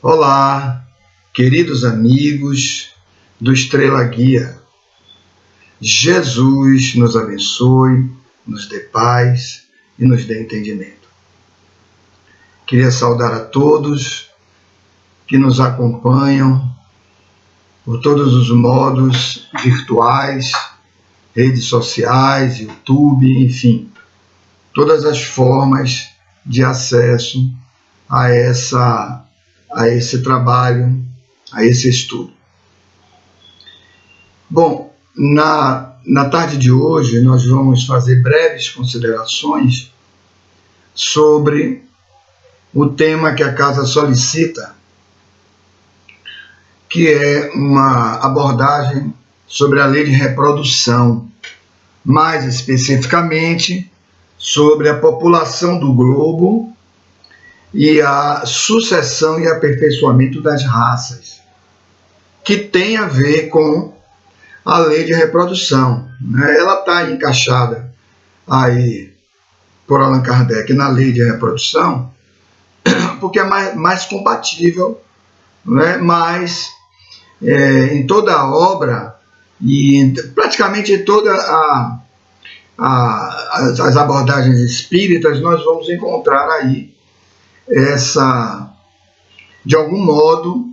Olá, queridos amigos do Estrela Guia. Jesus nos abençoe, nos dê paz e nos dê entendimento. Queria saudar a todos que nos acompanham por todos os modos virtuais, redes sociais, YouTube, enfim, todas as formas de acesso a esse trabalho, a esse estudo. Bom, na tarde de hoje nós vamos fazer breves considerações sobre o tema que a casa solicita, que é uma abordagem sobre a lei de reprodução, mais especificamente sobre a população do globo e a sucessão e aperfeiçoamento das raças, que tem a ver com a lei de reprodução. Ela está encaixada aí por Allan Kardec na lei de reprodução, porque é mais compatível, mas em toda a obra e praticamente em todas as abordagens espíritas nós vamos encontrar aí de algum modo,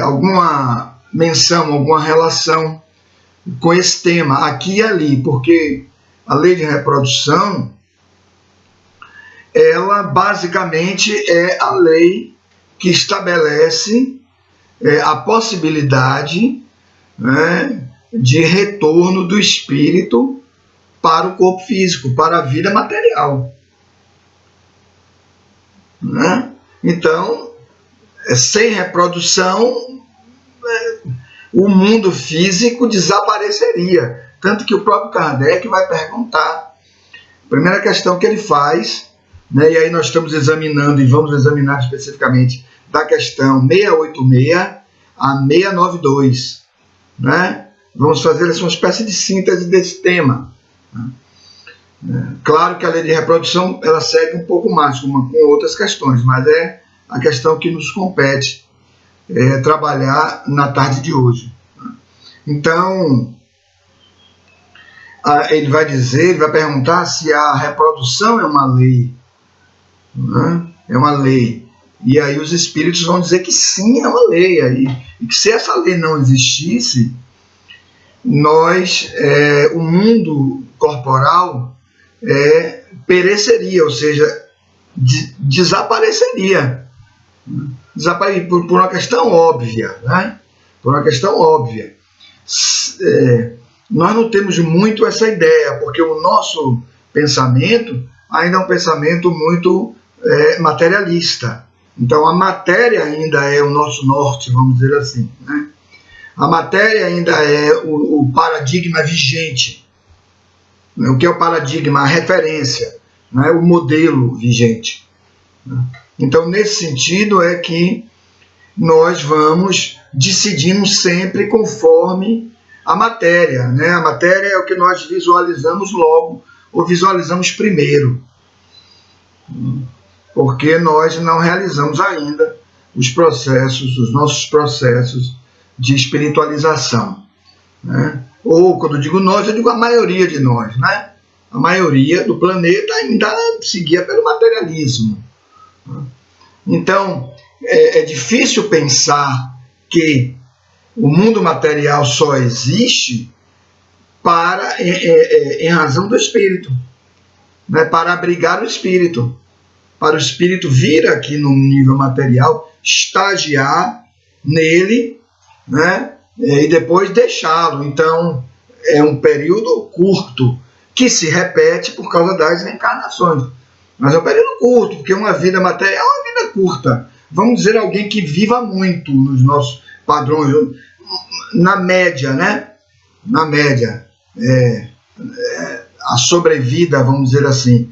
alguma menção, alguma relação com esse tema, aqui e ali, porque a lei de reprodução, ela basicamente é a lei que estabelece a possibilidade, de retorno do espírito para o corpo físico, para a vida material. Então, sem reprodução, o mundo físico desapareceria. Tanto que o próprio Kardec vai perguntar, a primeira questão que ele faz, e aí nós estamos examinando e vamos examinar especificamente da questão 686 a 692. Vamos fazer uma espécie de síntese desse tema. Claro que a lei de reprodução ela segue um pouco mais com outras questões, mas é a questão que nos compete trabalhar na tarde de hoje. Então, ele vai perguntar se a reprodução é uma lei. É uma lei. E aí os espíritos vão dizer que sim, é uma lei. E que se essa lei não existisse, o mundo corporal pereceria, ou seja, desapareceria por uma questão óbvia, por uma questão óbvia. Nós não temos muito essa ideia, porque o nosso pensamento ainda é um pensamento muito materialista. Então a matéria ainda é o nosso norte, vamos dizer assim, A matéria ainda é o paradigma vigente. O que é o paradigma? A referência, o modelo vigente. Então, nesse sentido, é que nós vamos decidindo sempre conforme a matéria. A matéria é o que nós visualizamos logo, ou visualizamos primeiro. Porque nós não realizamos ainda os nossos processos de espiritualização. Ou, quando eu digo nós, eu digo a maioria de nós. A maioria do planeta ainda seguia pelo materialismo. Então, é difícil pensar que o mundo material só existe em razão do espírito, para abrigar o espírito, para o espírito vir aqui no nível material, estagiar nele, e depois deixá-lo. Então, é um período curto, que se repete por causa das reencarnações. Mas é um período curto, porque uma vida material é uma vida curta. Vamos dizer alguém que viva muito nos nossos padrões, na média, Na média, a sobrevida, vamos dizer assim,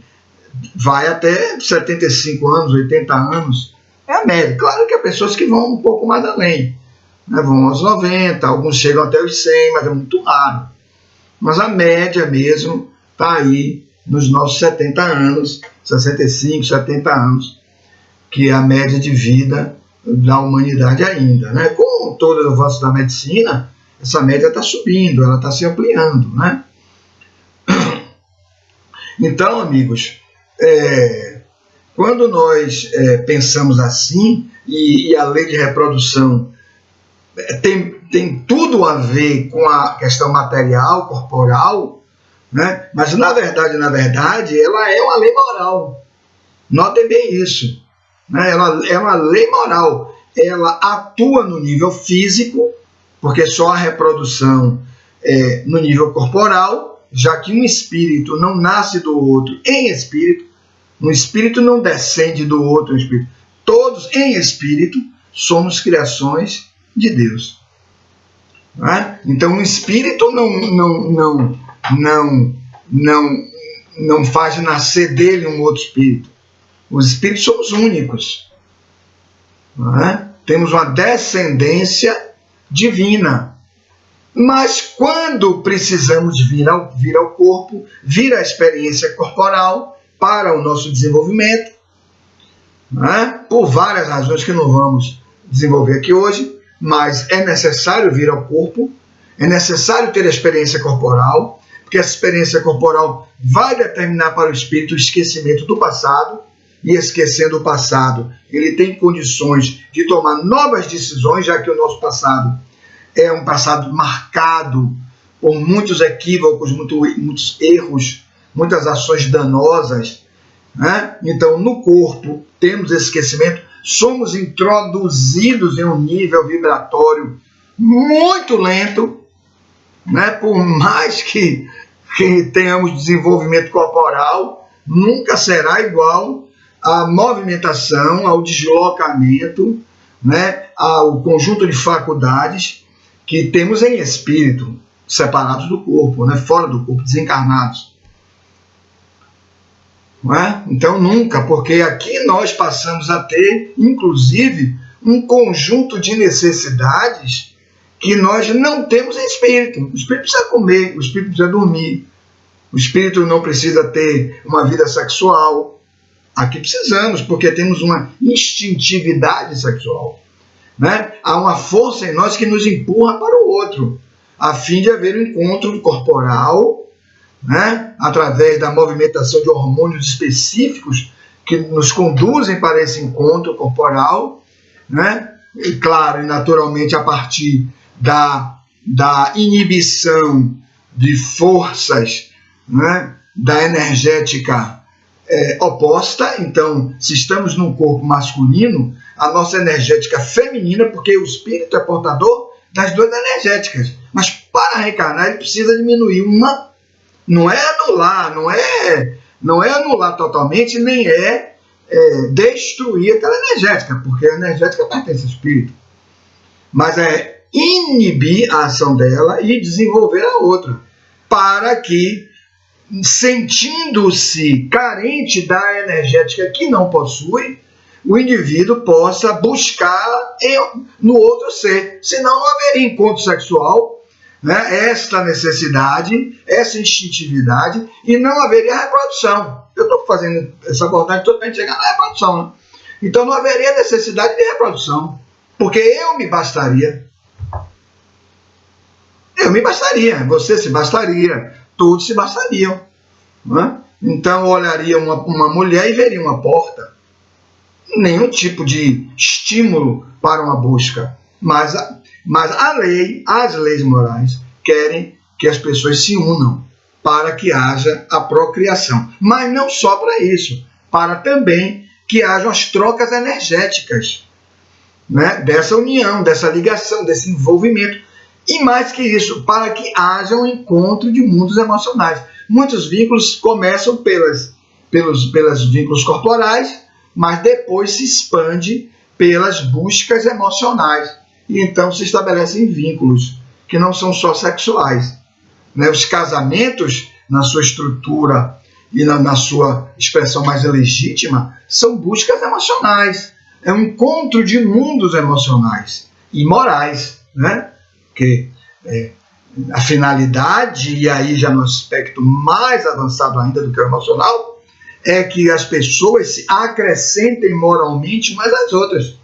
vai até 75 anos, 80 anos, é a média. Claro que há pessoas que vão um pouco mais além, vão aos 90, alguns chegam até os 100, mas é muito raro. Mas a média mesmo está aí nos nossos 70 anos, 65, 70 anos, que é a média de vida da humanidade ainda, né? Com todo o avanço da medicina, essa média está subindo, ela está se ampliando, né? Então, amigos, quando nós pensamos assim, e a lei de reprodução tem tudo a ver com a questão material, corporal, né? Mas na verdade, ela é uma lei moral. Notem bem isso, né? Ela é uma lei moral. Ela atua no nível físico, porque só a reprodução é no nível corporal, já que um espírito não nasce do outro em espírito, um espírito não descende do outro espírito. Todos em espírito somos criações de Deus. Né? Então, o espírito não faz nascer dele um outro espírito. Os espíritos somos únicos. Né? Temos uma descendência divina. Mas quando precisamos vir ao corpo, vir à experiência corporal para o nosso desenvolvimento, né? Por várias razões que não vamos desenvolver aqui hoje, mas é necessário vir ao corpo, é necessário ter a experiência corporal, porque essa experiência corporal vai determinar para o espírito o esquecimento do passado, e esquecendo o passado, ele tem condições de tomar novas decisões, já que o nosso passado é um passado marcado por muitos equívocos, muitos erros, muitas ações danosas, né? Então, no corpo, temos esse esquecimento, somos introduzidos em um nível vibratório muito lento, né? Por mais que tenhamos desenvolvimento corporal, nunca será igual à movimentação, ao deslocamento, né? Ao conjunto de faculdades que temos em espírito, separados do corpo, né? Fora do corpo, desencarnados. Não é? Então nunca, porque aqui nós passamos a ter, inclusive, um conjunto de necessidades que nós não temos em espírito. O espírito precisa comer, o espírito precisa dormir, o espírito não precisa ter uma vida sexual. Aqui precisamos, porque temos uma instintividade sexual. Né? Há uma força em nós que nos empurra para o outro, a fim de haver um encontro corporal, né? Através da movimentação de hormônios específicos que nos conduzem para esse encontro corporal, né? E claro, e naturalmente a partir da inibição de forças, né? Da energética oposta. Então, se estamos num corpo masculino, a nossa energética feminina, porque o espírito é portador das duas energéticas, mas para reencarnar ele precisa diminuir uma, não é anular totalmente, nem destruir aquela energética, porque a energética pertence ao espírito, mas é inibir a ação dela e desenvolver a outra, para que, sentindo-se carente da energética que não possui, o indivíduo possa buscar no outro ser. Senão não haveria encontro sexual, né? Esta necessidade, essa instintividade, e não haveria reprodução. Eu estou fazendo essa abordagem toda para a gente chegar na reprodução. Né? Então não haveria necessidade de reprodução, porque eu me bastaria. Você se bastaria, todos se bastariam. Né? Então eu olharia uma mulher e veria uma porta. Nenhum tipo de estímulo para uma busca. Mas as leis morais querem que as pessoas se unam para que haja a procriação. Mas não só para isso, para também que hajam as trocas energéticas, né? Dessa união, dessa ligação, desse envolvimento. E mais que isso, para que haja um encontro de mundos emocionais. Muitos vínculos começam pelos vínculos corporais, mas depois se expande pelas buscas emocionais. E então se estabelecem vínculos que não são só sexuais. Né? Os casamentos, na sua estrutura e na sua expressão mais legítima, são buscas emocionais. É um encontro de mundos emocionais e morais. Né? Porque a finalidade, e aí já no aspecto mais avançado ainda do que o emocional, é que as pessoas se acrescentem moralmente umas às outras.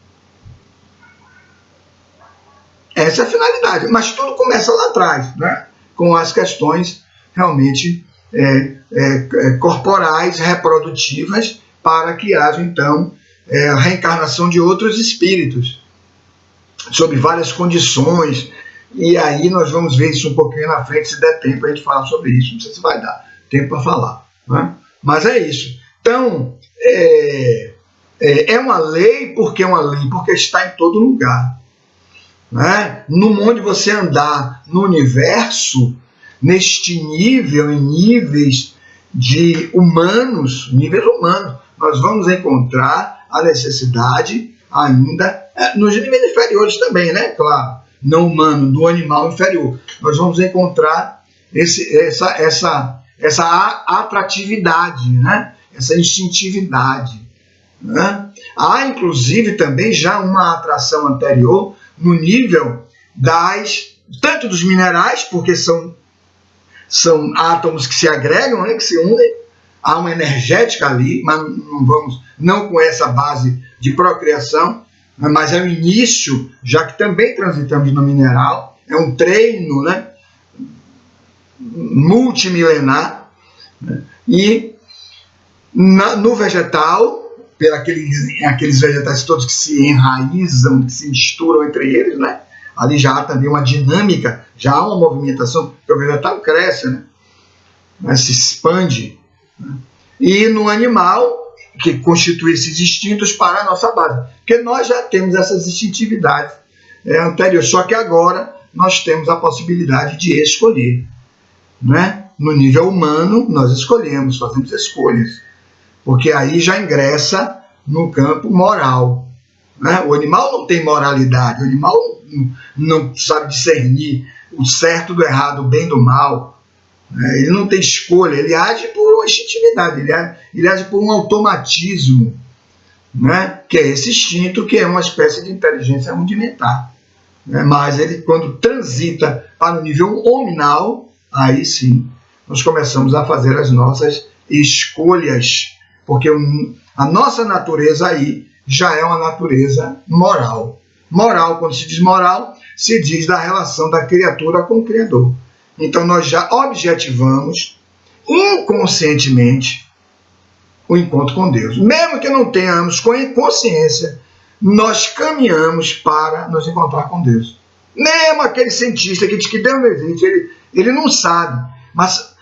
Essa é a finalidade. Mas tudo começa lá atrás, né? Com as questões realmente corporais, reprodutivas, para que haja, então, a reencarnação de outros espíritos, sob várias condições. E aí nós vamos ver isso um pouquinho na frente, se der tempo a gente falar sobre isso. Não sei se vai dar tempo para falar, né? Mas é isso. Então, é uma lei, porque é uma lei, porque está em todo lugar, né? No mundo de você andar no universo, neste nível, em níveis de humanos, níveis humanos, nós vamos encontrar a necessidade ainda, nos níveis inferiores também, né? Claro, não humano, do animal inferior. Nós vamos encontrar essa atratividade, né? Essa instintividade, né? Há, inclusive, também já uma atração anterior no nível tanto dos minerais, porque são átomos que se agregam, né, que se unem, há uma energética ali, mas não com essa base de procriação, mas é o início, já que também transitamos no mineral, é um treino, né, multimilenar, né, e no vegetal, aqueles vegetais todos que se enraizam, que se misturam entre eles, né, ali já há também uma dinâmica, já há uma movimentação, porque o vegetal cresce, né, se expande, né. E no animal, que constitui esses instintos para a nossa base, porque nós já temos essas instintividades anteriores, só que agora nós temos a possibilidade de escolher, né? No nível humano, nós escolhemos, fazemos escolhas, porque aí já ingressa no campo moral, né? O animal não tem moralidade, o animal não sabe discernir o certo do errado, o bem do mal, né? Ele não tem escolha, ele age por uma instintividade, ele age por um automatismo, né? Que é esse instinto, que é uma espécie de inteligência rudimentar, né? Mas ele, quando transita para o nível hominal, aí sim nós começamos a fazer as nossas escolhas, porque a nossa natureza aí já é uma natureza moral. Moral, quando se diz moral, se diz da relação da criatura com o Criador. Então nós já objetivamos inconscientemente o encontro com Deus. Mesmo que não tenhamos consciência, nós caminhamos para nos encontrar com Deus. Mesmo aquele cientista que diz que Deus não existe, ele não sabe, mas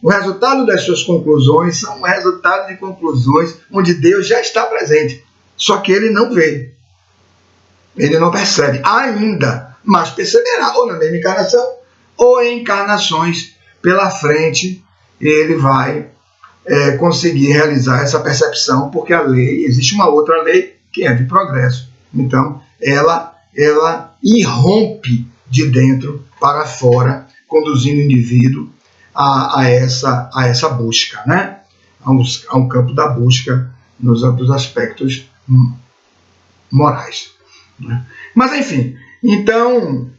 o resultado das suas conclusões são resultados de conclusões onde Deus já está presente, só que ele não vê, ele não percebe ainda, mas perceberá, ou na mesma encarnação, ou em encarnações pela frente, ele vai conseguir realizar essa percepção, porque a lei, existe uma outra lei que é de progresso, então ela irrompe de dentro para fora, conduzindo o indivíduo a essa busca, né? a um campo da busca nos aspectos morais, né? Mas enfim, então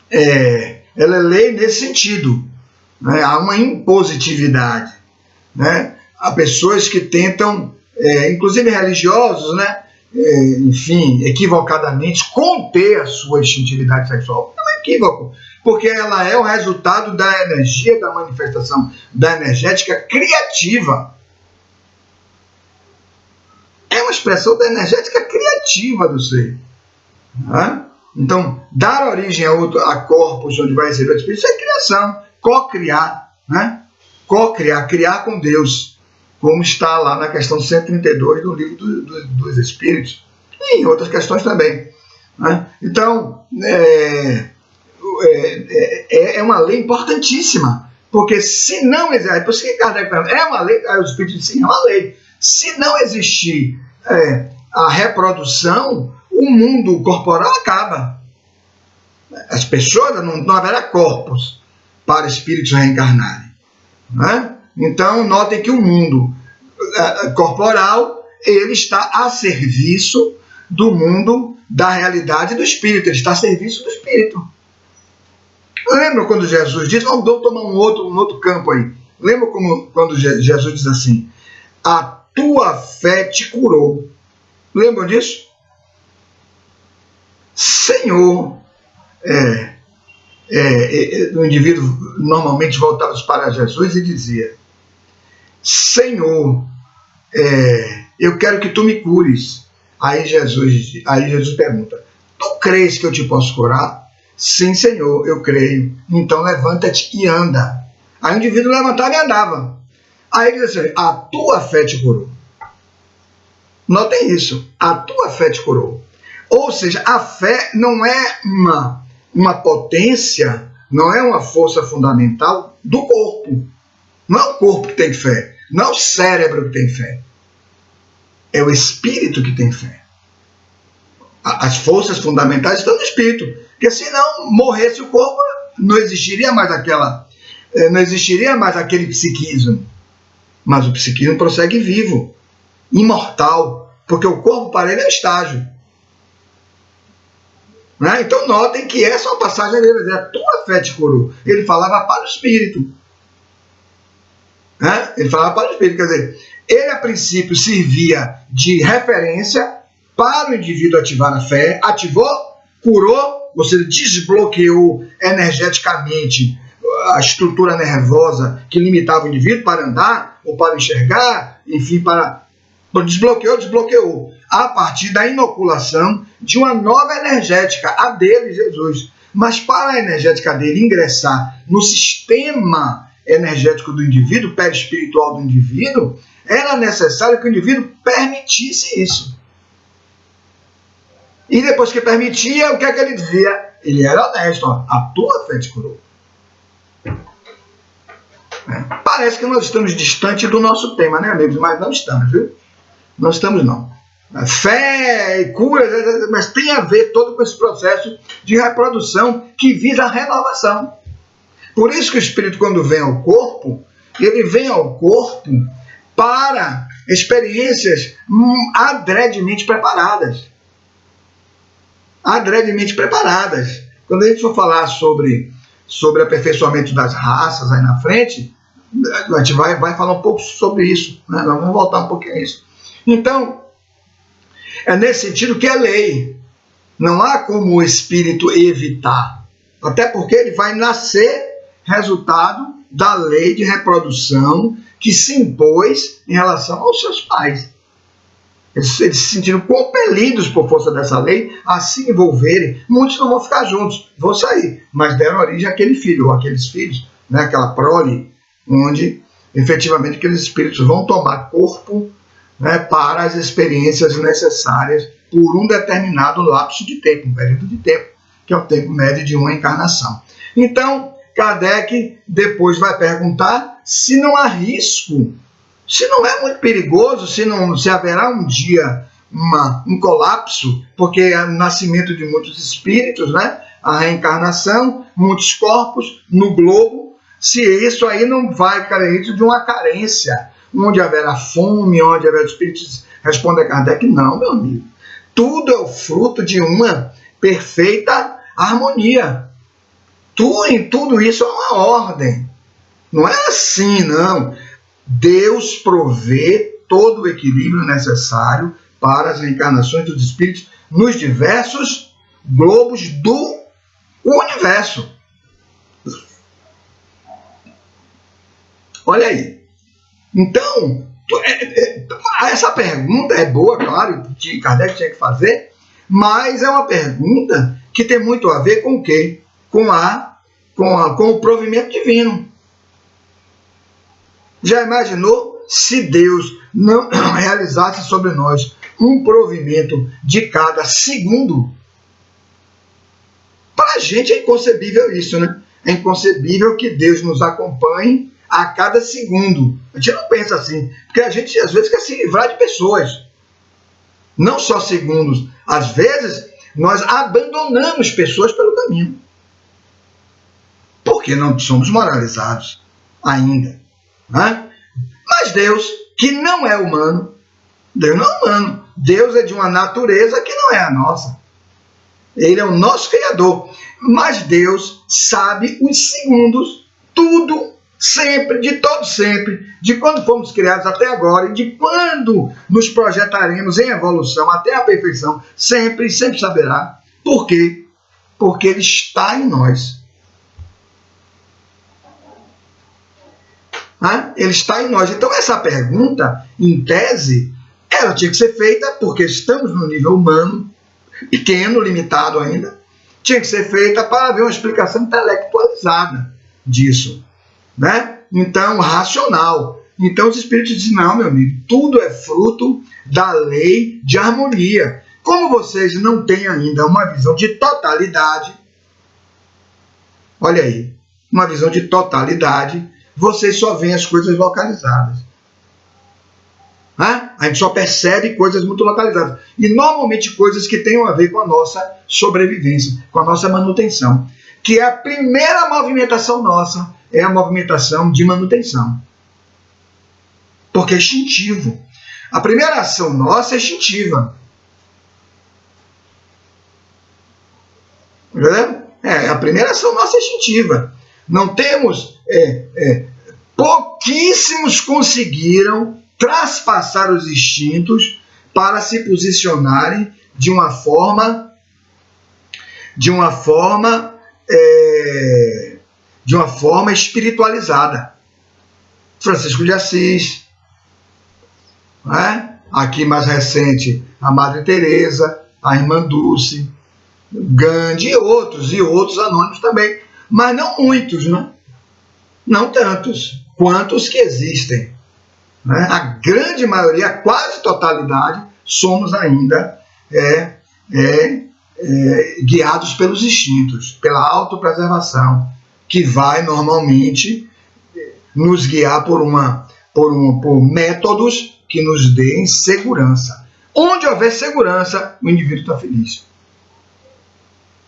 ela é lei nesse sentido, né? Há uma impositividade, né? Há pessoas que tentam, inclusive religiosos, né? Enfim, equivocadamente conter a sua instintividade sexual. É um equívoco, porque ela é o resultado da energia, da manifestação da energética criativa. É uma expressão da energética criativa do ser, né? Então, dar origem a corpos onde vai receber o Espírito, isso é criação, co-criar, né? Co-criar, criar com Deus, como está lá na questão 132 do livro dos Espíritos, e em outras questões também, né? Então, é uma lei importantíssima, porque se não existir, por isso que Kardec pergunta, é uma lei? Aí o Espírito diz, sim, é uma lei. Se não existir a reprodução, o mundo corporal acaba. As pessoas, não haverá corpos para espíritos reencarnarem, né? Então, notem que o mundo corporal, ele está a serviço do mundo da realidade do espírito, ele está a serviço do espírito. Lembra quando Jesus diz, vamos tomar um outro campo aí. Lembra quando Jesus diz assim, a tua fé te curou. Lembram disso? Senhor, o indivíduo normalmente voltava para Jesus e dizia: Senhor, eu quero que tu me cures. Aí Jesus pergunta: tu crês que eu te posso curar? Sim, Senhor, eu creio. Então levanta-te e anda. Aí o indivíduo levantava e andava. Aí ele diz assim: a tua fé te curou. Notem isso, a tua fé te curou. Ou seja, a fé não é uma potência, não é uma força fundamental do corpo. Não é o corpo que tem fé, não é o cérebro que tem fé. É o espírito que tem fé. As forças fundamentais estão no espírito. Porque se não morresse o corpo, não existiria mais aquele psiquismo. Mas o psiquismo prossegue vivo, imortal, porque o corpo para ele é um estágio. Né? Então notem que essa é uma passagem dele, a tua fé te curou. Ele falava para o espírito. Né? Ele falava para o espírito, quer dizer, ele a princípio servia de referência para o indivíduo ativar a fé, ativou, curou, ou seja, desbloqueou energeticamente a estrutura nervosa que limitava o indivíduo para andar ou para enxergar, enfim, desbloqueou a partir da inoculação de uma nova energética, a dele, Jesus. Mas para a energética dele ingressar no sistema energético do indivíduo, perispiritual do indivíduo, era necessário que o indivíduo permitisse isso. E depois que permitia, o que é que ele dizia? Ele era honesto, ó, a tua fé te curou. Parece que nós estamos distante do nosso tema, né, amigos? Mas não estamos, viu? Não estamos, não. Fé e cura, mas tem a ver todo com esse processo de reprodução que visa a renovação. Por isso que o Espírito, quando vem ao corpo, ele vem ao corpo para experiências adredemente preparadas. Adredemente preparadas. Quando a gente for falar sobre aperfeiçoamento das raças aí na frente, a gente vai falar um pouco sobre isso, né? Nós vamos voltar um pouquinho a isso. Então, é nesse sentido que é lei. Não há como o espírito evitar. Até porque ele vai nascer resultado da lei de reprodução que se impôs em relação aos seus pais. Eles se sentiram compelidos por força dessa lei a se envolverem. Muitos não vão ficar juntos, vão sair, mas deram origem àquele filho ou àqueles filhos, né? Aquela prole, onde efetivamente aqueles espíritos vão tomar corpo, né, para as experiências necessárias por um determinado lapso de tempo, um período de tempo, que é o tempo médio de uma encarnação. Então, Kardec depois vai perguntar se não há risco, se não é muito perigoso, se haverá um dia um colapso, porque é o nascimento de muitos espíritos, né, a reencarnação, muitos corpos no globo, se isso aí não vai cair de uma carência, onde haverá fome, onde haverá espíritos. Responde a Kardec: não, meu amigo. Tudo é o fruto de uma perfeita harmonia. Em tudo isso é uma ordem. Não é assim, não. Deus provê todo o equilíbrio necessário para as reencarnações dos espíritos nos diversos globos do universo. Olha aí. Então, essa pergunta é boa, claro, que Kardec tinha que fazer, mas é uma pergunta que tem muito a ver com o quê? Com o provimento divino. Já imaginou se Deus não realizasse sobre nós um provimento de cada segundo? Para a gente é inconcebível isso, né? É inconcebível que Deus nos acompanhe a cada segundo. A gente não pensa assim, porque a gente às vezes quer se livrar de pessoas. Não só segundos. Às vezes nós abandonamos pessoas pelo caminho. Porque não somos moralizados ainda. Né? Mas Deus, que não é humano, Deus não é humano. Deus é de uma natureza que não é a nossa. Ele é o nosso Criador. Mas Deus sabe os segundos, tudo, sempre, de todo sempre, de quando fomos criados até agora e de quando nos projetaremos em evolução até a perfeição, sempre saberá. Por quê? Porque ele está em nós. Ele está em nós. Então, essa pergunta, em tese, ela tinha que ser feita porque estamos no nível humano, pequeno, limitado ainda, tinha que ser feita para haver uma explicação intelectualizada disso, né? Então, racional. Então, os espíritos dizem, não, meu amigo, tudo é fruto da lei de harmonia. Como vocês não têm ainda uma visão de totalidade, olha aí, uma visão de totalidade, vocês só veem as coisas localizadas. A gente só percebe coisas muito localizadas. E normalmente coisas que tenham a ver com a nossa sobrevivência, com a nossa manutenção. Que é a primeira movimentação nossa, é a movimentação de manutenção. Porque é instintivo. A primeira ação nossa é instintiva. Entendeu? A primeira ação nossa é instintiva. Não temos... pouquíssimos conseguiram traspassar os instintos para se posicionarem de uma forma espiritualizada. Francisco de Assis, né? Aqui mais recente, a Madre Teresa, a Irmã Dulce, Gandhi e outros anônimos também, mas não muitos, né? Não tantos quantos que existem. Né? A grande maioria, a quase totalidade, somos ainda guiados pelos instintos, pela autopreservação, que vai normalmente nos guiar por métodos que nos deem segurança. Onde houver segurança, o indivíduo está feliz.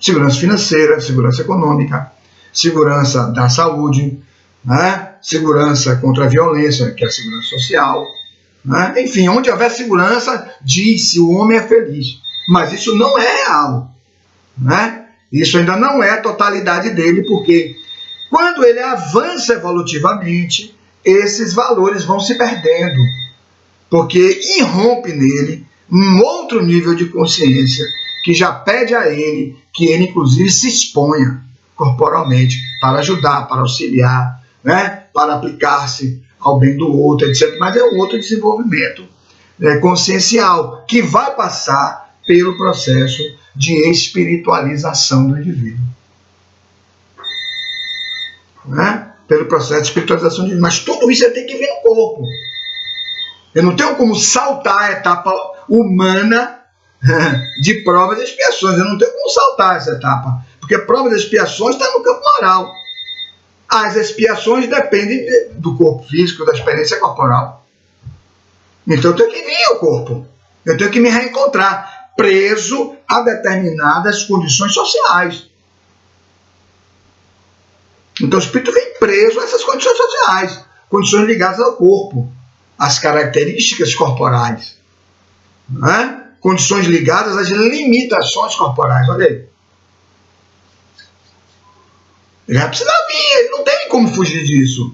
Segurança financeira, segurança econômica, segurança da saúde, né? Segurança contra a violência, que é a segurança social, né? Enfim, onde houver segurança, diz-se o homem é feliz. Mas isso não é real, né? Isso ainda não é a totalidade dele, porque quando ele avança evolutivamente, esses valores vão se perdendo, porque irrompe nele um outro nível de consciência que já pede a ele que ele, inclusive, se exponha corporalmente para ajudar, para auxiliar, né? Para aplicar-se ao bem do outro, etc. Mas é um outro desenvolvimento consciencial que vai passar pelo processo de espiritualização do indivíduo. Né? Pelo processo de espiritualização do indivíduo. Mas tudo isso tem que vir no corpo. Eu não tenho como saltar a etapa humana de provas e expiações. Eu não tenho como saltar essa etapa. Porque provas e expiações está no campo moral. As expiações dependem do corpo físico, da experiência corporal. Então eu tenho que vir ao corpo. Eu tenho que me reencontrar preso a determinadas condições sociais. Então o espírito vem preso a essas condições sociais, condições ligadas ao corpo, às características corporais, né? Condições ligadas às limitações corporais. Olha aí. Ele vai precisar vir, ele não tem como fugir disso.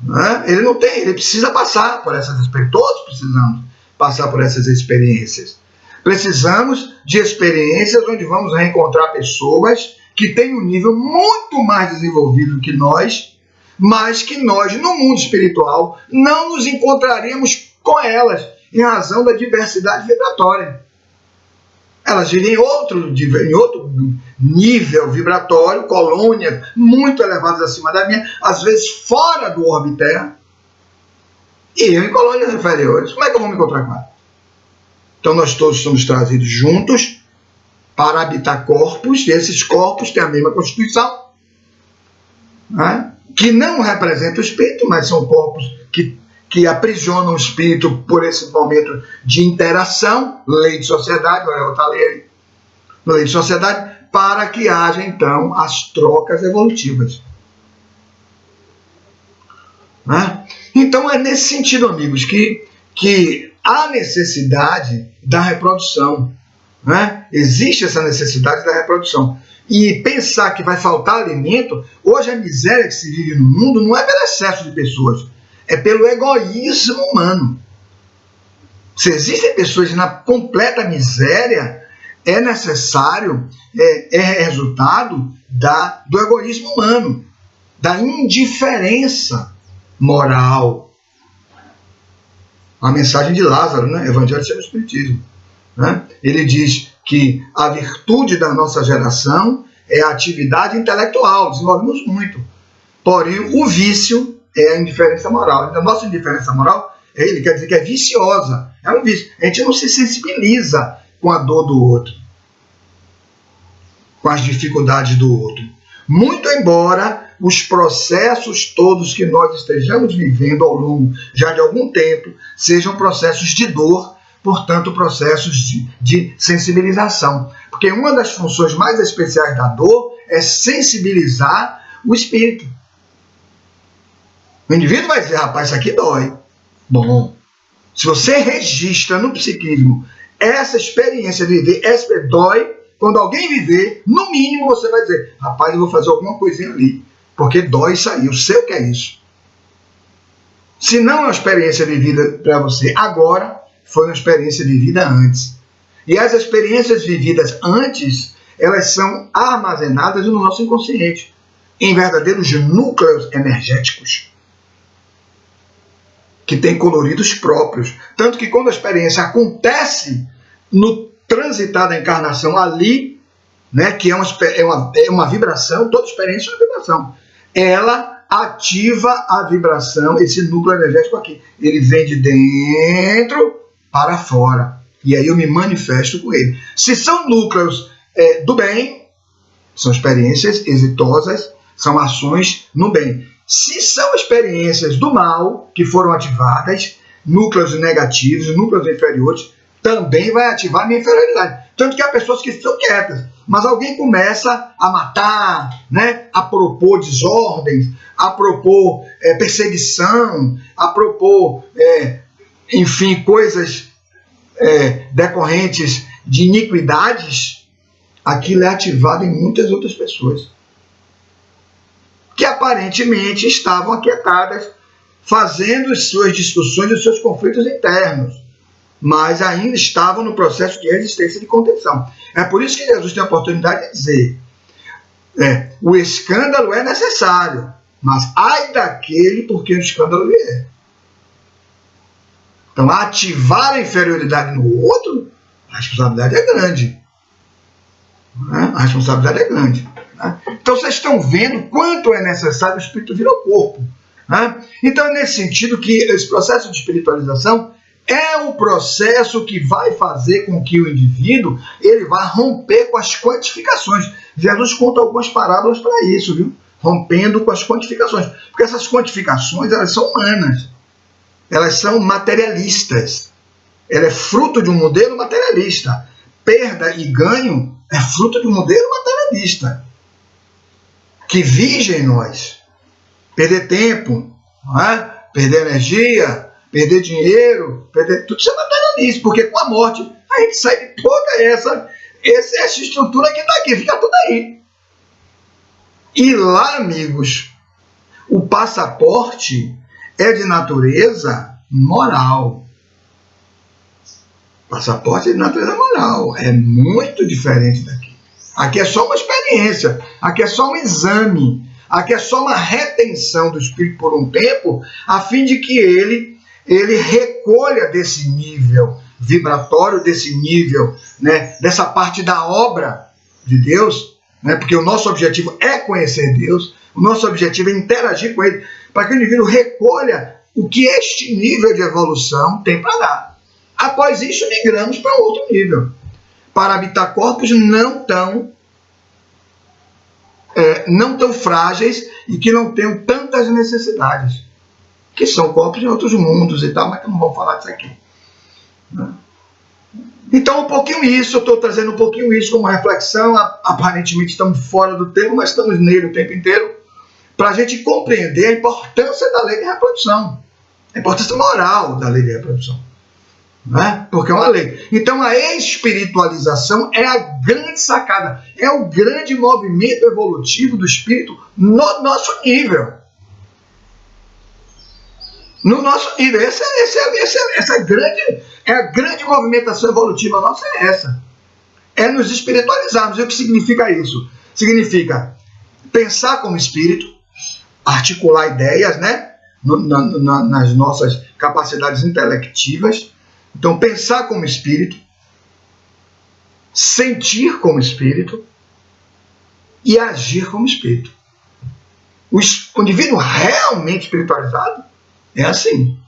Né? Ele não tem, ele precisa passar por essas experiências. Todos precisamos passar por essas experiências. Precisamos de experiências onde vamos reencontrar pessoas que têm um nível muito mais desenvolvido que nós, mas que nós, no mundo espiritual, não nos encontraríamos com elas, em razão da diversidade vibratória. Elas vivem em outro nível vibratório, colônias muito elevadas acima da minha, às vezes fora do orbe Terra, e eu em colônias inferiores. Como é que eu vou me encontrar com ela? Então nós todos somos trazidos juntos para habitar corpos, e esses corpos têm a mesma constituição, né? Que não representam o espírito, mas são corpos que aprisionam o espírito por esse momento de interação, lei de sociedade, agora eu vou estar lei de sociedade, para que haja então as trocas evolutivas. Né? Então é nesse sentido, amigos, que há necessidade da reprodução. Né? Existe essa necessidade da reprodução. E pensar que vai faltar alimento, hoje a miséria que se vive no mundo não é pelo excesso de pessoas, é pelo egoísmo humano. Se existem pessoas na completa miséria, é necessário, é resultado do egoísmo humano, da indiferença moral. A mensagem de Lázaro, né? Evangelho segundo o Espiritismo. Né? Ele diz que a virtude da nossa geração é a atividade intelectual, desenvolvemos muito. Porém, o vício é a indiferença moral. A nossa indiferença moral, ele quer dizer que é viciosa, é um vício. A gente não se sensibiliza com a dor do outro, com as dificuldades do outro. Muito embora os processos todos que nós estejamos vivendo ao longo já de algum tempo sejam processos de dor, portanto, processos de sensibilização. Porque uma das funções mais especiais da dor é sensibilizar o espírito. O indivíduo vai dizer, rapaz, isso aqui dói. Bom, se você registra no psiquismo essa experiência de viver, essa dói, quando alguém viver, no mínimo você vai dizer, rapaz, eu vou fazer alguma coisinha ali, porque dói isso aí, eu sei o que é isso. Se não é uma experiência vivida para você agora, foi uma experiência vivida antes. E as experiências vividas antes, elas são armazenadas no nosso inconsciente, em verdadeiros núcleos energéticos, que têm coloridos próprios. Tanto que quando a experiência acontece no transitar da encarnação ali, né, que é uma vibração, toda experiência é uma vibração, ela ativa a vibração, esse núcleo energético aqui. Ele vem de dentro para fora. E aí eu me manifesto com ele. Se são núcleos do bem, são experiências exitosas, são ações no bem. Se são experiências do mal que foram ativadas, núcleos negativos, núcleos inferiores, também vai ativar a minha inferioridade. Tanto que há pessoas que estão quietas, mas alguém começa a matar, né, a propor desordens, a propor perseguição, a propor, enfim, coisas decorrentes de iniquidades, aquilo é ativado em muitas outras pessoas, que aparentemente estavam aquietadas, fazendo as suas discussões e os seus conflitos internos, mas ainda estavam no processo de resistência e de contenção. É por isso que Jesus tem a oportunidade de dizer, o escândalo é necessário, mas ai daquele por quem o escândalo vier. Então, ativar a inferioridade no outro, a responsabilidade é grande. Né? A responsabilidade é grande. Né? Então, vocês estão vendo quanto é necessário o espírito vir ao corpo. Né? Então, é nesse sentido que esse processo de espiritualização é o processo que vai fazer com que o indivíduo ele vá romper com as quantificações. Jesus conta algumas parábolas para isso, viu? Rompendo com as quantificações. Porque essas quantificações, elas são humanas. Elas são materialistas. Ela é fruto de um modelo materialista. Perda e ganho é fruto de um modelo materialista que vige em nós. Perder tempo, não é? Perder energia, perder dinheiro, perder tudo isso é materialismo, porque com a morte a gente sai de toda essa estrutura que está aqui, fica tudo aí. E lá, amigos, o passaporte é de natureza moral. Passaporte é de natureza moral. É muito diferente daqui. Aqui é só uma experiência. Aqui é só um exame. Aqui é só uma retenção do espírito por um tempo, a fim de que ele recolha desse nível vibratório, desse nível, né, dessa parte da obra de Deus, né, porque o nosso objetivo é conhecer Deus, o nosso objetivo é interagir com Ele, para que o indivíduo recolha o que este nível de evolução tem para dar. Após isso, migramos para outro nível, para habitar corpos não tão frágeis e que não tenham tantas necessidades, que são corpos de outros mundos e tal, mas que não vamos falar disso aqui. Então, um pouquinho isso, eu estou trazendo um pouquinho isso como reflexão. Aparentemente estamos fora do tempo, mas estamos nele o tempo inteiro, para a gente compreender a importância da lei de reprodução, a importância moral da lei de reprodução. Né? Porque é uma lei. Então a espiritualização é a grande sacada, é o grande movimento evolutivo do espírito no nosso nível. No nosso nível. Essa grande movimentação evolutiva nossa é essa. é nos espiritualizarmos. E o que significa isso? Significa pensar como espírito, articular ideias, né? Nas nossas capacidades intelectivas. Então, pensar como espírito, sentir como espírito e agir como espírito. O indivíduo realmente espiritualizado é assim.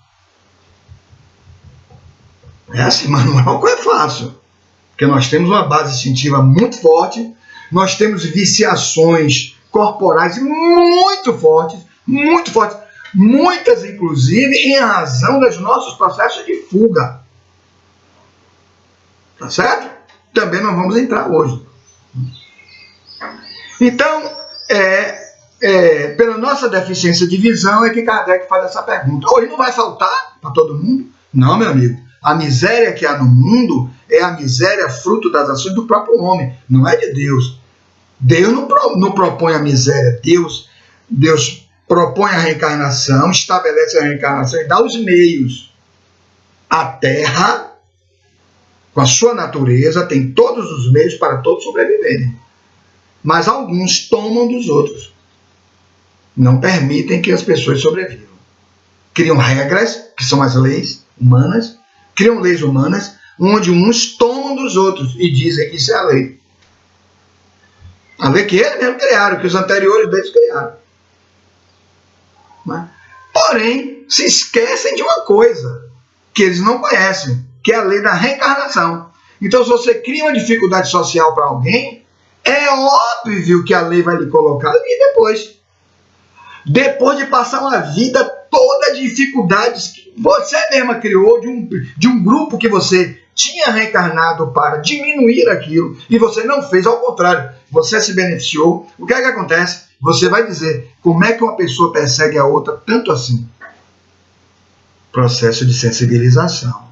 É assim, mas não é uma coisa fácil. Porque nós temos uma base instintiva muito forte, nós temos viciações corporais muito fortes, muitas inclusive em razão dos nossos processos de fuga. Tá certo? Também não vamos entrar hoje. Então, pela nossa deficiência de visão é que Kardec faz essa pergunta. Hoje não vai faltar para todo mundo? Não, meu amigo. A miséria que há no mundo é a miséria fruto das ações do próprio homem, não é de Deus. Deus não propõe a miséria. Deus propõe a reencarnação, estabelece a reencarnação e dá os meios. A Terra, com a sua natureza, tem todos os meios para todos sobreviverem. Mas alguns tomam dos outros. Não permitem que as pessoas sobrevivam. Criam regras, que são as leis humanas, criam leis humanas, onde uns tomam dos outros e dizem que isso é a lei. A lei que eles mesmos criaram, que os anteriores deles criaram. Porém, se esquecem de uma coisa que eles não conhecem, que é a lei da reencarnação. Então, se você cria uma dificuldade social para alguém, é óbvio que a lei vai lhe colocar ali depois de passar uma vida toda de dificuldades que você mesma criou, de um grupo que você tinha reencarnado para diminuir aquilo, e você não fez, ao contrário, você se beneficiou. O que é que acontece? Você vai dizer, como é que uma pessoa persegue a outra tanto assim? Processo de sensibilização.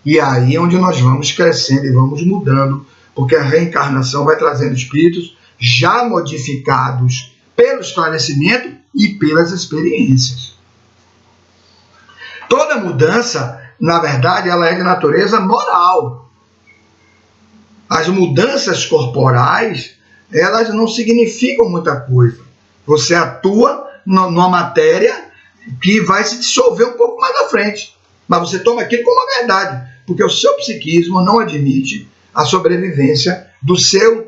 E aí é onde nós vamos crescendo e vamos mudando, porque a reencarnação vai trazendo espíritos já modificados pelo esclarecimento e pelas experiências. Toda mudança, na verdade, ela é de natureza moral. As mudanças corporais, elas não significam muita coisa. Você atua numa matéria que vai se dissolver um pouco mais à frente. Mas você toma aquilo como uma verdade, porque o seu psiquismo não admite a sobrevivência do seu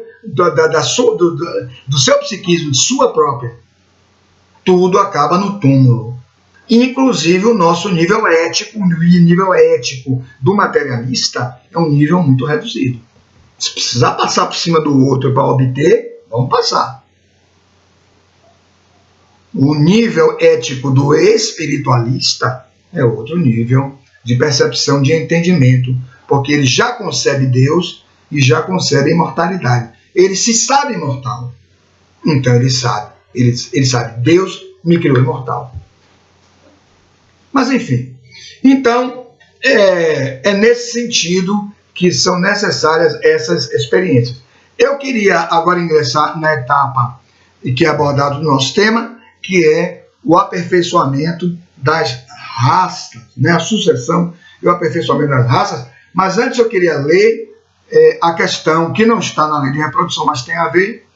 psiquismo, de sua própria. Tudo acaba no túmulo. Inclusive o nosso nível ético, o nível ético do materialista é um nível muito reduzido. Se precisar passar por cima do outro para obter, vamos passar. O nível ético do espiritualista é outro nível de percepção, de entendimento, porque ele já concebe Deus e já concebe a imortalidade. Ele se sabe imortal. Então ele sabe, Deus me criou imortal. Mas enfim, então é nesse sentido que são necessárias essas experiências. Eu queria agora ingressar na etapa que é abordado no nosso tema, que é o aperfeiçoamento das raças, né? A sucessão e o aperfeiçoamento das raças. Mas antes eu queria ler a questão que não está na lei de reprodução, mas tem a ver,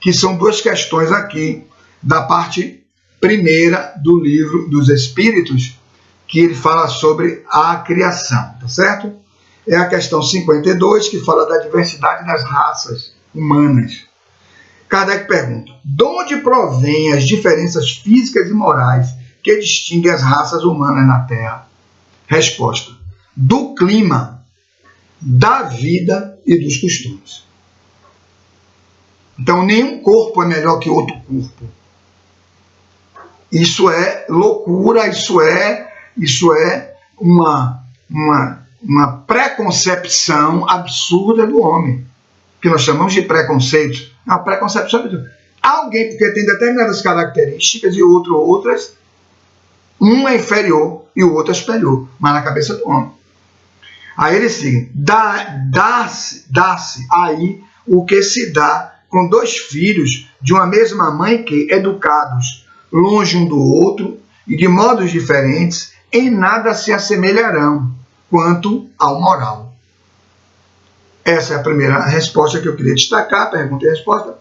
que são duas questões aqui, da parte primeira do livro dos Espíritos, que ele fala sobre a criação, tá certo? É a questão 52, que fala da diversidade das raças humanas. Kardec pergunta, de onde provém as diferenças físicas e morais que distinguem as raças humanas na Terra? Resposta, do clima, da vida e dos costumes. Então, nenhum corpo é melhor que outro corpo. Isso é loucura, isso é uma preconcepção absurda do homem, que nós chamamos de preconceito. É uma preconcepção absurda. Alguém, porque tem determinadas características e outras, um é inferior e o outro é superior, mas na cabeça do homem. Aí eles seguem, dá-se aí o que se dá com dois filhos de uma mesma mãe que, educados longe um do outro e de modos diferentes, em nada se assemelharão quanto ao moral. Essa é a primeira resposta que eu queria destacar, pergunta e resposta.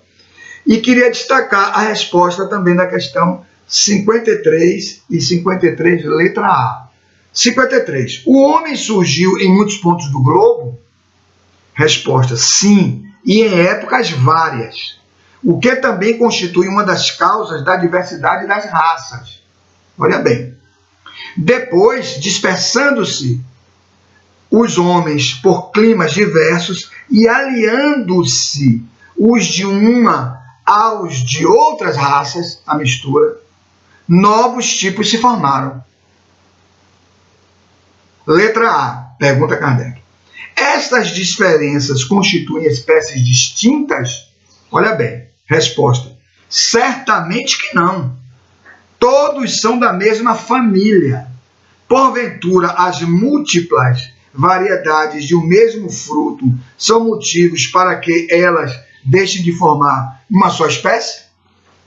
E queria destacar a resposta também da questão 53 e 53, letra A. 53. O homem surgiu em muitos pontos do globo? Resposta: sim, e em épocas várias. O que também constitui uma das causas da diversidade das raças. Olha bem. Depois, dispersando-se os homens por climas diversos e aliando-se os de uma aos de outras raças, a mistura, novos tipos se formaram. Letra A, pergunta Kardec. Estas diferenças constituem espécies distintas? Olha bem, resposta: certamente que não. Todos são da mesma família. Porventura, as múltiplas variedades de um mesmo fruto são motivos para que elas deixem de formar uma só espécie?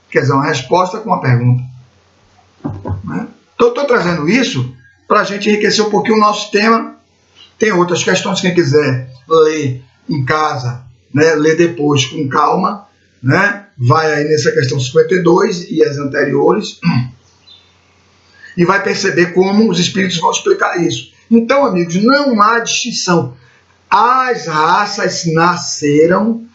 Quer dizer, uma resposta com uma pergunta. Estou trazendo isso para a gente enriquecer um pouquinho o nosso tema. Tem outras questões, quem quiser ler em casa, né, ler depois com calma, né, vai aí nessa questão 52 e as anteriores, e vai perceber como os espíritos vão explicar isso. Então, amigos, não há distinção. As raças nasceram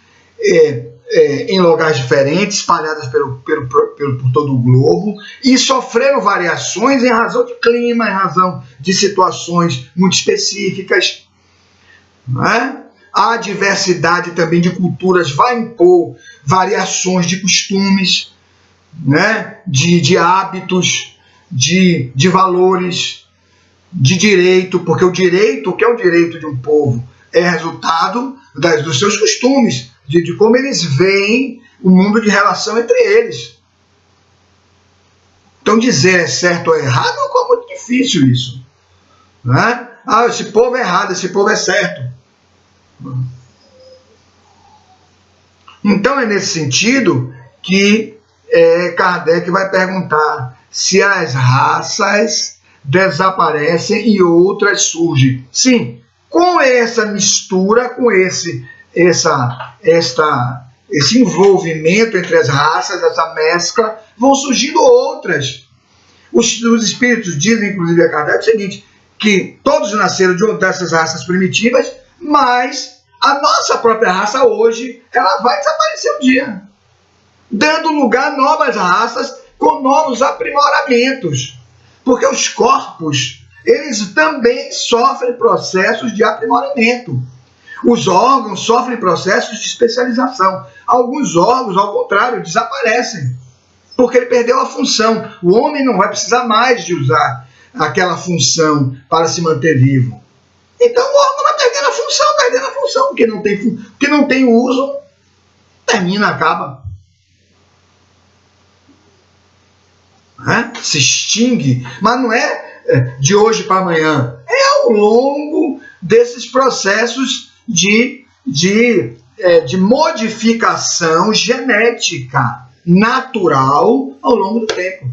em lugares diferentes, espalhadas por todo o globo, e sofreram variações em razão de clima, em razão de situações muito específicas. Não é? A diversidade também de culturas vai impor variações de costumes, né? de hábitos, de valores, de direito, porque o direito, o que é o direito de um povo, é resultado dos seus costumes, de como eles veem o mundo de relação entre eles. Então dizer é certo ou errado é muito difícil isso. Né? Ah, esse povo é errado, esse povo é certo. Então é nesse sentido que Kardec vai perguntar se as raças desaparecem e outras surgem. Sim, com essa mistura, com esse envolvimento entre as raças, essa mescla, vão surgindo outras. Os espíritos dizem, inclusive a Kardec, o seguinte, que todos nasceram dessas raças primitivas, mas a nossa própria raça hoje, ela vai desaparecer um dia, dando lugar a novas raças com novos aprimoramentos. Porque os corpos, eles também sofrem processos de aprimoramento. Os órgãos sofrem processos de especialização. Alguns órgãos, ao contrário, desaparecem, porque ele perdeu a função. O homem não vai precisar mais de usar aquela função para se manter vivo. Então o órgão vai perdendo a função. O que não tem uso, termina, acaba. Se extingue, mas não é de hoje para amanhã. É ao longo desses processos de modificação genética natural ao longo do tempo.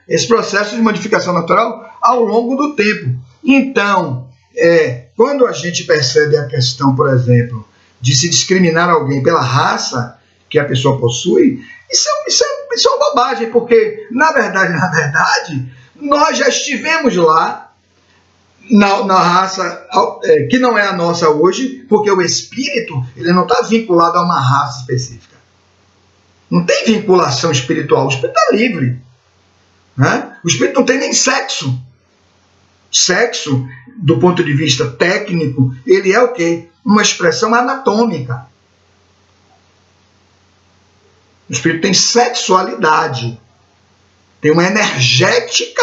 Esse processo de modificação natural ao longo do tempo. Então, quando a gente percebe a questão, por exemplo, de se discriminar alguém pela raça que a pessoa possui, isso é uma bobagem, porque, na verdade, nós já estivemos lá, na raça que não é a nossa hoje, porque o espírito ele não está vinculado a uma raça específica. Não tem vinculação espiritual, o espírito está livre. O espírito não tem nem sexo. Sexo, do ponto de vista técnico, ele é o quê? Uma expressão anatômica. O espírito tem sexualidade, tem uma energética,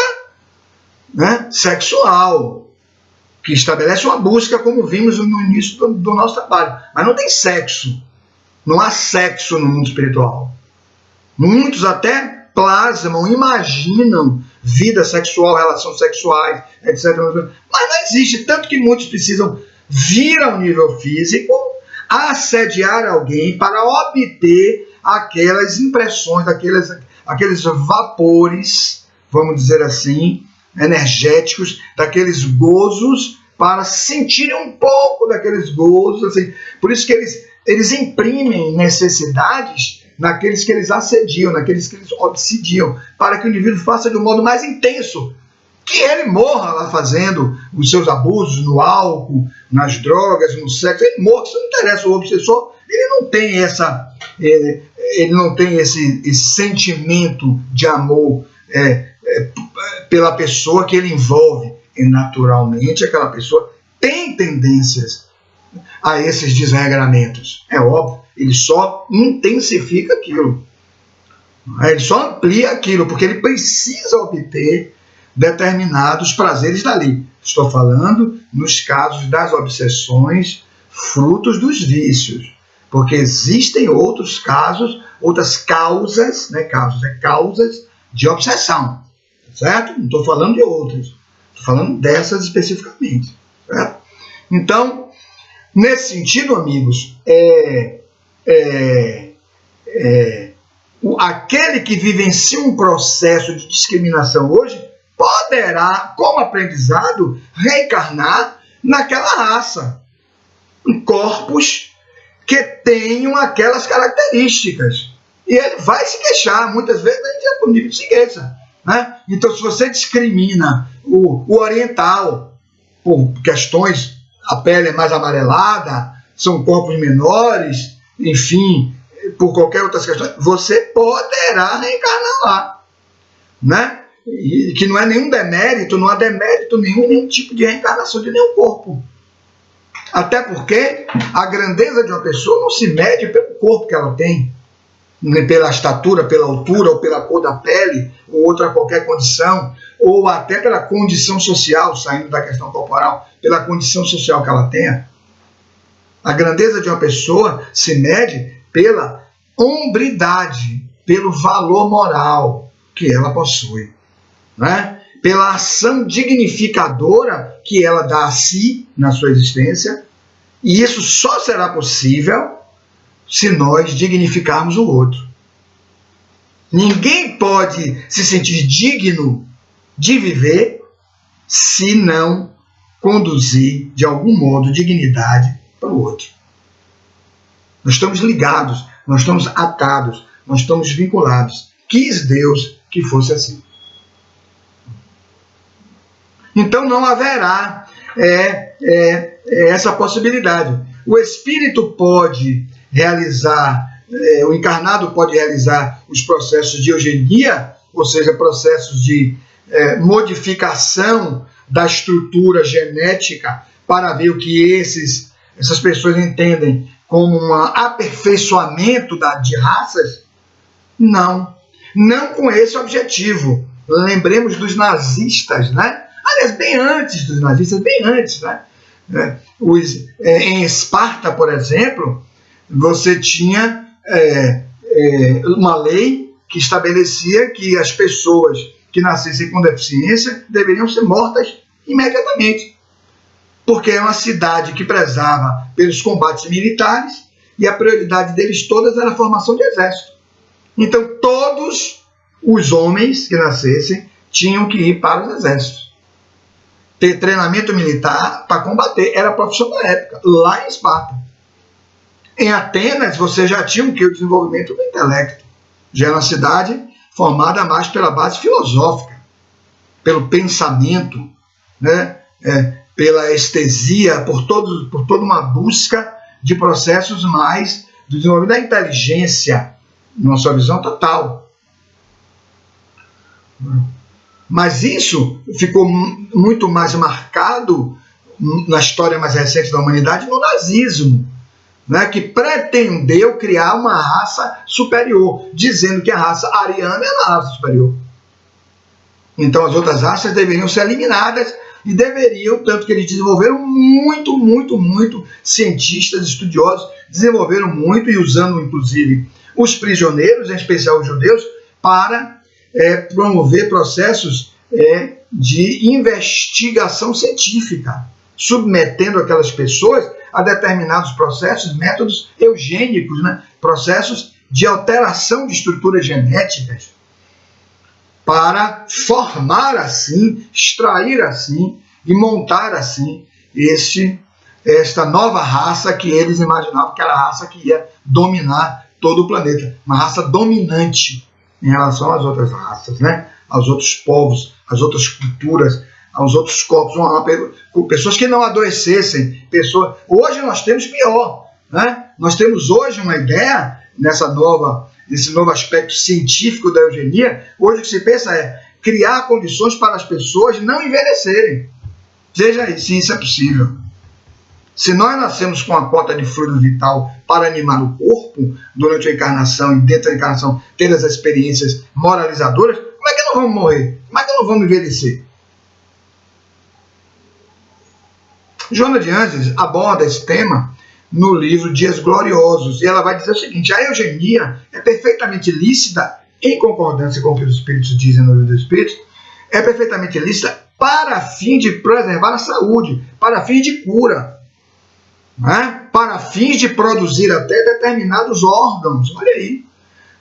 sexual, que estabelece uma busca, como vimos no início do nosso trabalho. Mas não tem sexo. Não há sexo no mundo espiritual. Muitos até plasmam, imaginam vida sexual, relações sexuais, etc. Mas não existe, tanto que muitos precisam vir ao nível físico, assediar alguém para obter aquelas impressões, aqueles vapores, vamos dizer assim, energéticos, daqueles gozos para sentirem um pouco daqueles gozos. Assim. Por isso que eles imprimem necessidades naqueles que eles assediam, naqueles que eles obsidiam, para que o indivíduo faça de um modo mais intenso, que ele morra lá fazendo os seus abusos no álcool, nas drogas, no sexo. Ele morra, isso não interessa. O obsessor, ele não tem esse sentimento de amor pela pessoa que ele envolve. E naturalmente aquela pessoa tem tendências a esses desregramentos. É óbvio, ele só intensifica aquilo. Ele só amplia aquilo, porque ele precisa obter determinados prazeres dali. Estou falando nos casos das obsessões, frutos dos vícios. Porque existem outros casos, outras causas, né? Causas de obsessão. Certo? Não estou falando de outras. Estou falando dessas especificamente. Certo? Então, nesse sentido, amigos, aquele que vivencia um processo de discriminação hoje poderá, como aprendizado, reencarnar naquela raça, em corpos que tenham aquelas características. E ele vai se queixar, muitas vezes a gente é por nível de se queixa. Né? Então, se você discrimina o oriental por questões, a pele é mais amarelada, são corpos menores, enfim, por qualquer outra questão, você poderá reencarnar lá. Né? E que não é nenhum demérito, não há demérito nenhum tipo de reencarnação de nenhum corpo. Até porque a grandeza de uma pessoa não se mede pelo corpo que ela tem, nem pela estatura, pela altura, ou pela cor da pele, ou outra qualquer condição, ou até pela condição social, saindo da questão corporal, pela condição social que ela tenha. A grandeza de uma pessoa se mede pela hombridade, pelo valor moral que ela possui. Né? Pela ação dignificadora que ela dá a si na sua existência, e isso só será possível se nós dignificarmos o outro. Ninguém pode se sentir digno de viver se não conduzir de algum modo dignidade para o outro. Nós estamos ligados, nós estamos atados, nós estamos vinculados. Quis Deus que fosse assim. Então não haverá essa possibilidade. O espírito pode realizar, o encarnado pode realizar os processos de eugenia, ou seja, processos de modificação da estrutura genética para ver o que essas pessoas entendem como um aperfeiçoamento de raças. Não com esse objetivo. Lembremos dos nazistas, né? Aliás, bem antes dos nazistas, bem antes, né? Em Esparta, por exemplo, você tinha uma lei que estabelecia que as pessoas que nascessem com deficiência deveriam ser mortas imediatamente, porque é uma cidade que prezava pelos combates militares e a prioridade deles todas era a formação de exército. Então, todos os homens que nascessem tinham que ir para os exércitos. Ter treinamento militar para combater. Era a profissão da época, lá em Esparta. Em Atenas, você já tinha o desenvolvimento do intelecto. Já era uma cidade formada mais pela base filosófica, pelo pensamento, né? Pela estesia, por toda uma busca de processos mais do desenvolvimento da inteligência, numa sua visão total. Mas isso ficou muito mais marcado na história mais recente da humanidade no nazismo, né, que pretendeu criar uma raça superior, dizendo que a raça ariana era a raça superior. Então as outras raças deveriam ser eliminadas e deveriam, tanto que eles desenvolveram muito cientistas, estudiosos, desenvolveram muito e usando inclusive os prisioneiros, em especial os judeus, para promover processos de investigação científica, submetendo aquelas pessoas a determinados processos, métodos eugênicos, né? Processos de alteração de estruturas genéticas, para formar assim, extrair assim e montar assim esta nova raça que eles imaginavam que era a raça que ia dominar todo o planeta, uma raça dominante em relação às outras raças, né? Aos outros povos, às outras culturas, aos outros corpos, pessoas que não adoecessem, Hoje nós temos pior, né? Nós temos hoje uma ideia nesse novo aspecto científico da eugenia. Hoje o que se pensa é criar condições para as pessoas não envelhecerem. Veja aí se isso é possível. Se nós nascemos com a cota de fluido vital para animar o corpo durante a encarnação e dentro da encarnação ter as experiências moralizadoras, como é que não vamos morrer? Como é que não vamos envelhecer? Joana de Ângeles aborda esse tema no livro Dias Gloriosos, e ela vai dizer o seguinte: a eugenia é perfeitamente lícita, em concordância com o que os Espíritos dizem no livro dos Espíritos, é perfeitamente lícita para fim de preservar a saúde, para fim de cura, né? Para fins de produzir até determinados órgãos, olha aí,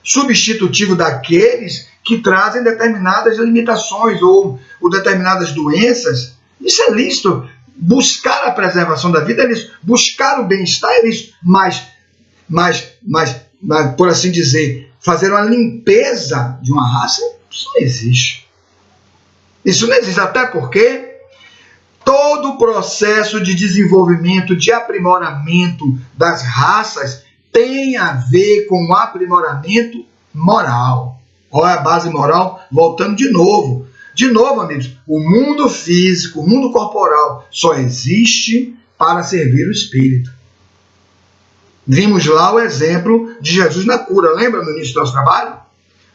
substitutivo daqueles que trazem determinadas limitações ou determinadas doenças. Isso é lícito. Buscar a preservação da vida é lícito. Buscar o bem-estar é lícito. Mas, por assim dizer, fazer uma limpeza de uma raça, isso não existe. Isso não existe, até porque todo o processo de desenvolvimento, de aprimoramento das raças tem a ver com o aprimoramento moral. Olha a base moral, voltando de novo. De novo, amigos, o mundo físico, o mundo corporal só existe para servir o espírito. Vimos lá o exemplo de Jesus na cura. Lembra no início do nosso trabalho?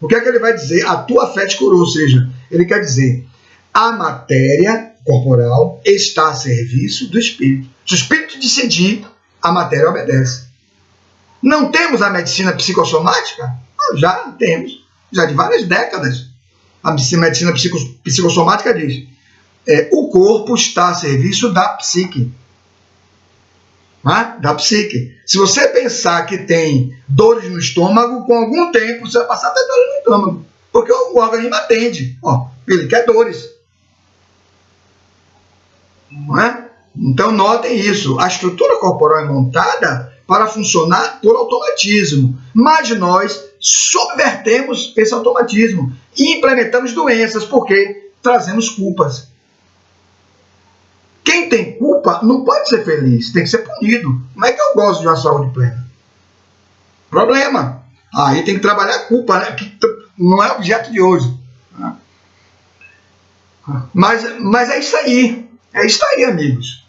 O que é que ele vai dizer? A tua fé te curou. Ou seja, ele quer dizer, a matéria corporal está a serviço do espírito. Se o espírito decidir, a matéria obedece. Não temos a medicina psicossomática? Já temos, já de várias décadas. A medicina psicossomática diz, o corpo está a serviço da psique. Da psique. Se você pensar que tem dores no estômago, com algum tempo você vai passar a ter dores no estômago, porque o organismo atende. Ele quer dores. Não é? Então notem isso. A estrutura corporal é montada para funcionar por automatismo, mas nós subvertemos esse automatismo e implementamos doenças porque trazemos culpas. Quem tem culpa não pode ser feliz, tem que ser punido. Como é que eu gosto de uma saúde plena? Problema. Aí tem que trabalhar a culpa, né? Que não é objeto de hoje. Mas é isso aí. É isso aí, amigos.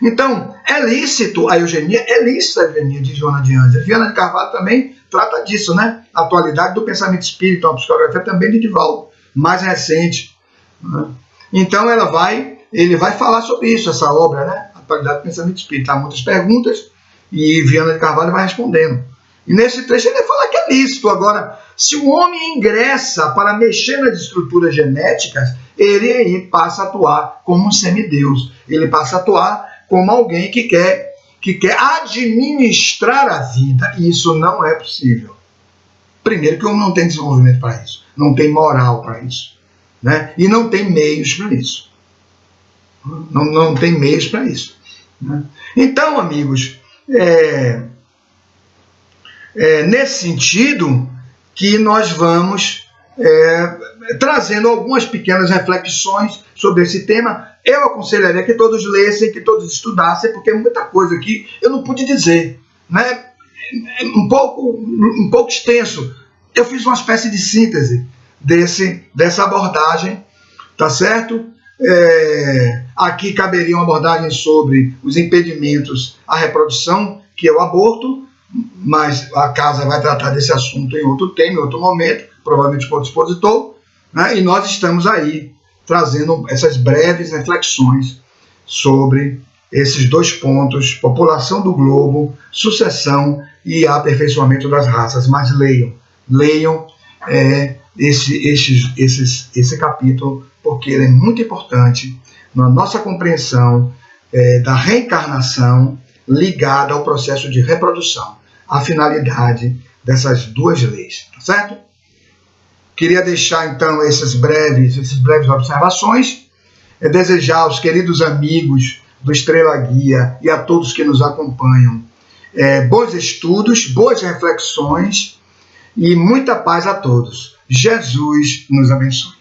Então, é lícito a eugenia? É lícito a eugenia de Joana de Ângeles. Viana de Carvalho também trata disso, né? A atualidade do pensamento espírita, uma psicografia também de Divaldo, mais recente. Então, ele vai falar sobre isso, essa obra, né? A atualidade do pensamento espírita. Há muitas perguntas e Viana de Carvalho vai respondendo. E nesse trecho ele vai falar que é lícito. Agora, se o homem ingressa para mexer nas estruturas genéticas, ele aí passa a atuar como um semideus. Ele passa a atuar como alguém que quer administrar a vida. E isso não é possível. Primeiro que o homem não tem desenvolvimento para isso. Não tem moral para isso. Né? E não tem meios para isso. Não tem meios para isso. Né? Então, amigos, nesse sentido que nós vamos trazendo algumas pequenas reflexões sobre esse tema. Eu aconselharia que todos lessem, que todos estudassem, porque muita coisa aqui eu não pude dizer, né? É um pouco extenso. Eu fiz uma espécie de síntese dessa abordagem, tá certo? Aqui caberia uma abordagem sobre os impedimentos à reprodução, que é o aborto, mas a casa vai tratar desse assunto em outro tema, em outro momento, provavelmente com outro expositor, né? E nós estamos aí trazendo essas breves reflexões sobre esses dois pontos: população do globo, sucessão e aperfeiçoamento das raças. Mas leiam esse capítulo, porque ele é muito importante na nossa compreensão da reencarnação ligada ao processo de reprodução, a finalidade dessas duas leis, tá certo? Queria deixar então essas breves observações, desejar aos queridos amigos do Estrela Guia e a todos que nos acompanham. Bons estudos, boas reflexões e muita paz a todos. Jesus nos abençoe.